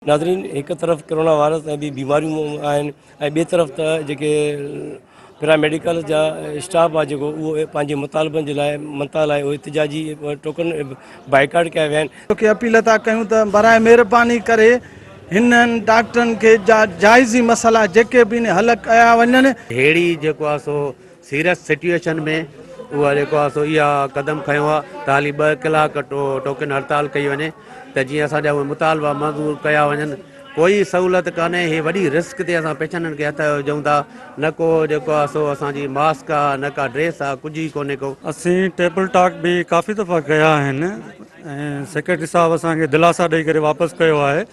नाज़रीन, एक तरफ़ कोरोना वायरस ऐं ॿी बीमारियूं आहिनि ऐं ॿिए तरफ़ त जेके पैरामेडिकल जा स्टाफ आहे जेको उहो पंहिंजे मुतालबनि जे लाइ मनता लाइ उहे एहतिजाजी टोकन बाइकाट कया विया आहिनि। तोखे अपील था कयूं त बराए महिरबानी करे हिननि डॉक्टरनि खे जाइज़ी मसइला जेके बि हल कया वञनि। अहिड़ी जेको आहे सो सीरियस सिचुएशन में उहा जेको आहे सो इहा क़दम खयों आहे त हाली 2 कलाक टोकन हड़ताल कई वञे त जीअं असांजा उहे मुतालबा मंज़ूर कया वञनि। कोई सहूलियत कान्हे, हे वॾी रिस्क ते असां पेशेंटनि खे हथ विझूं था। न को जेको आहे सो असांजी मास्क आहे, न का ड्रेस आहे, कुझु ई कोन्हे को। असीं टेबल टॉक भी काफ़ी दफ़ा कया आहिनि ऐं सेक्रेटरी साहब असांखे दिलासा ॾेई करे वापसि कयो आहे।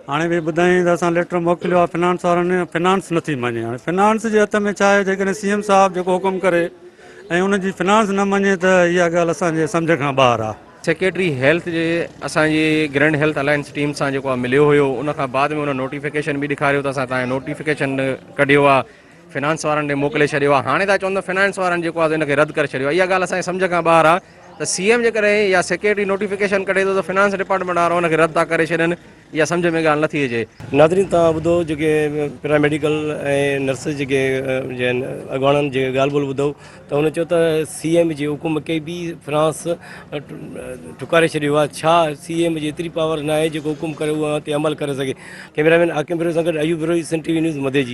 हाणे बि ॿुधाईं त असां लेटर मोकिलियो आहे फिनांस वारनि, फिनांस नथी मञे। हाणे फिनांस जे हथ में छा आहे, जेकॾहिं CM साहब जेको हुकुम करे ऐं उनजी फिनांस न मञे त इहा ॻाल्हि असांजे सम्झ खां ॿाहिरि आहे। सेक्रेटरी हेल्थ जे असांजी ग्रैंड हेल्थ अलायंस टीम सां जेको आहे मिलियो हुयो, उन खां बाद में उन नोटिफिकेशन बि ॾेखारियो त असां तव्हांजो नोटिफिकेशन कढियो आहे, फिनांस वारनि ॾे मोकिले छॾियो आहे। हाणे तव्हां चवंदो फिनांस वारनि जेको आहे इनखे रद्द करे छॾियो आहे। इहा ॻाल्हि असांजे सम्झ खां ॿाहिरि आहे त CM जे करे या सेक्रेटरी नोटिफिकेशन कढे थो त फिनांस डिपार्टमेंट वारा उनखे रद्द था करे छॾनि। इहा सम्झ में ॻाल्हि नथी अचे। नाज़रीन, तव्हां ॿुधो जेके पैरामेडिकल ऐं नर्सिस जेके अॻवाननि जे ॻाल्हि ॿोल ॿुधो त हुन चयो त CM जे हुकुम के बि फिनांस ठुकारे छॾियो आहे। छा CM जी एतिरी पावर न आहे जेको हुकुम करे उहा ते अमल करे सघे। कैमरामैन आकिम बिरो सां गॾु अयूब बिरोही, सन TV न्यूज़ मधे जी।